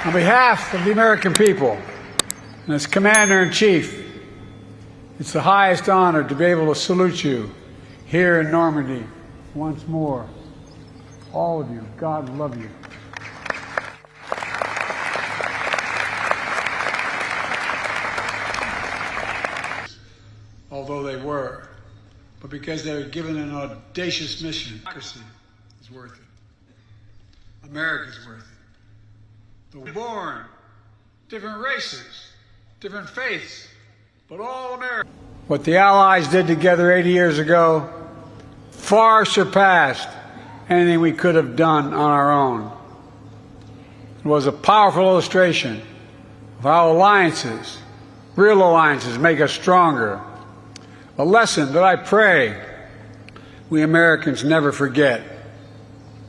On behalf of the American people and as Commander-in-Chief, it's the highest honor to be able to salute you here in Normandy once more. All of you, God love you. Although they were, but because they were given an audacious mission. Democracy is worth it. America's worth it. We're born, different races, different faiths, but all Americans. What the Allies did together 80 years ago far surpassed anything we could have done on our own. It was a powerful illustration of how alliances, real alliances, make us stronger. A lesson that I pray we Americans never forget.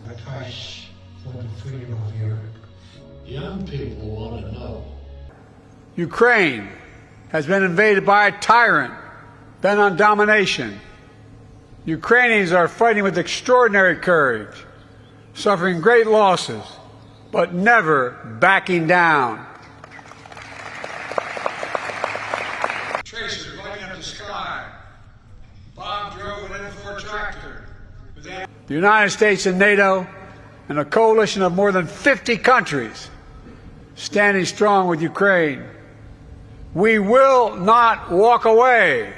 I fight for the freedom of Europe. Young people want to know. Ukraine has been invaded by a tyrant bent on domination. Ukrainians are fighting with extraordinary courage, suffering great losses, but never backing down. Tracers lighting up the sky. Bob drove an M4 tractor. The United States and NATO and a coalition of more than 50 countries standing strong with Ukraine. We will not walk away.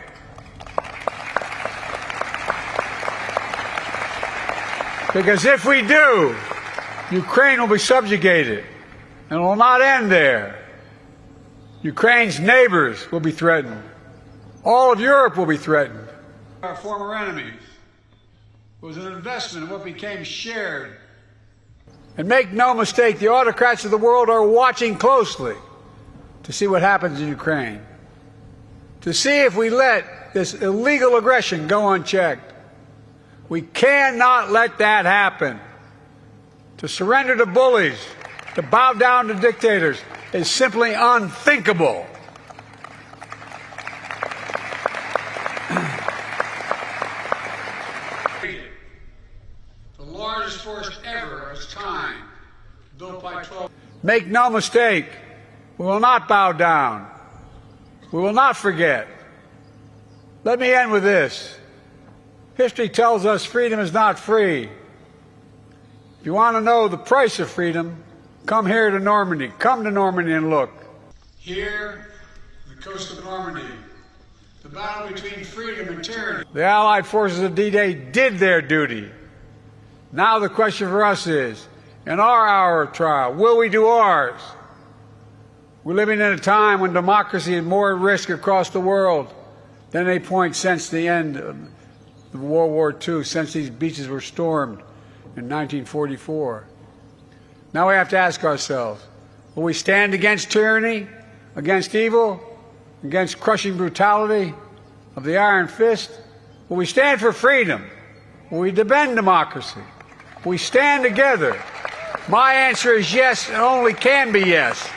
Because if we do, Ukraine will be subjugated, and it will not end there. Ukraine's neighbors will be threatened. All of Europe will be threatened. Our former enemies was an investment in what became shared. And make no mistake, the autocrats of the world are watching closely to see what happens in Ukraine, to see if we let this illegal aggression go unchecked. We cannot let that happen. To surrender to bullies, to bow down to dictators, is simply unthinkable. The largest force ever of its kind, built by 12. Make no mistake, we will not bow down. We will not forget. Let me end with this. History tells us freedom is not free. If you want to know the price of freedom, come here to Normandy. Come to Normandy and look. Here, on the coast of Normandy, the battle between freedom and tyranny. The Allied forces of D-Day did their duty. Now the question for us is, in our hour of trial, will we do ours? We're living in a time when democracy is more at risk across the world than any point since the end of World War II, since these beaches were stormed in 1944. Now we have to ask ourselves, will we stand against tyranny, against evil, against crushing brutality of the iron fist? Will we stand for freedom? Will we defend democracy? Will we stand together? My answer is yes, and only can be yes.